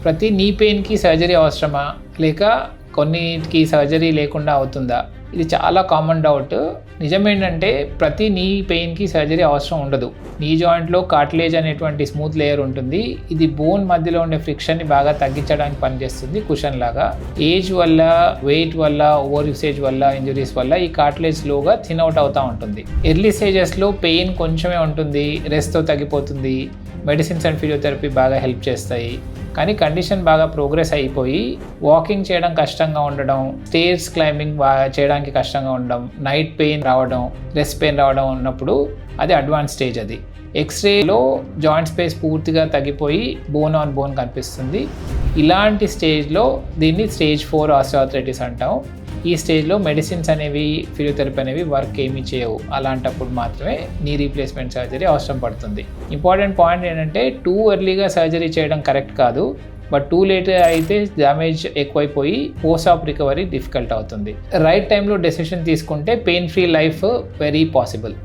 ప్రతి నీ పెయిన్కి సర్జరీ అవసరమా లేక కొన్నిటికి సర్జరీ లేకుండా అవుతుందా? ఇది చాలా కామన్ డౌట్. నిజమేంటంటే ప్రతి నీ పెయిన్కి సర్జరీ అవసరం ఉండదు. నీ జాయింట్లో కార్టిలేజ్ అనేటువంటి స్మూత్ లేయర్ ఉంటుంది. ఇది బోన్ మధ్యలో ఉండే ఫ్రిక్షన్ని బాగా తగ్గించడానికి పనిచేస్తుంది కుషన్ లాగా. ఏజ్ వల్ల, వెయిట్ వల్ల, ఓవర్ యూసేజ్ వల్ల, ఇంజురీస్ వల్ల ఈ కార్టిలేజ్ స్లోగా థిన్ అవుట్ అవుతూ ఉంటుంది. ఎర్లీ స్టేజెస్లో పెయిన్ కొంచెమే ఉంటుంది, రెస్ట్తో తగ్గిపోతుంది. మెడిసిన్స్ అండ్ ఫిజియోథెరపీ బాగా హెల్ప్ చేస్తాయి. కానీ కండిషన్ బాగా ప్రోగ్రెస్ అయిపోయి వాకింగ్ చేయడం కష్టంగా ఉండడం, స్టేర్స్ క్లైంబింగ్ చేయడానికి కష్టంగా ఉండడం, నైట్ పెయిన్ రావడం, రెస్ట్ పెయిన్ రావడం ఉన్నప్పుడు అది అడ్వాన్స్ స్టేజ్. అది ఎక్స్రేలో జాయింట్ స్పేస్ పూర్తిగా తగ్గిపోయి బోన్ ఆన్ బోన్ కనిపిస్తుంది. ఇలాంటి స్టేజ్లో దీన్ని స్టేజ్ 4 ఆస్టియోఆర్థరైటిస్ అంటాం. ఈ స్టేజ్లో మెడిసిన్స్ అనేవి, ఫిజియోథెరపీ అనేవి వర్క్ ఏమీ చేయవు. అలాంటప్పుడు మాత్రమే నీ రీప్లేస్మెంట్ సర్జరీ అవసరం పడుతుంది. ఇంపార్టెంట్ పాయింట్ ఏంటంటే టూ ఎర్లీగా సర్జరీ చేయడం కరెక్ట్ కాదు. బట్ టూ లేట్ అయితే డ్యామేజ్ ఎక్కువైపోయి పోస్ట్ ఆప్ రికవరీ డిఫికల్ట్ అవుతుంది. రైట్ టైంలో డెసిషన్ తీసుకుంటే pain free life very possible.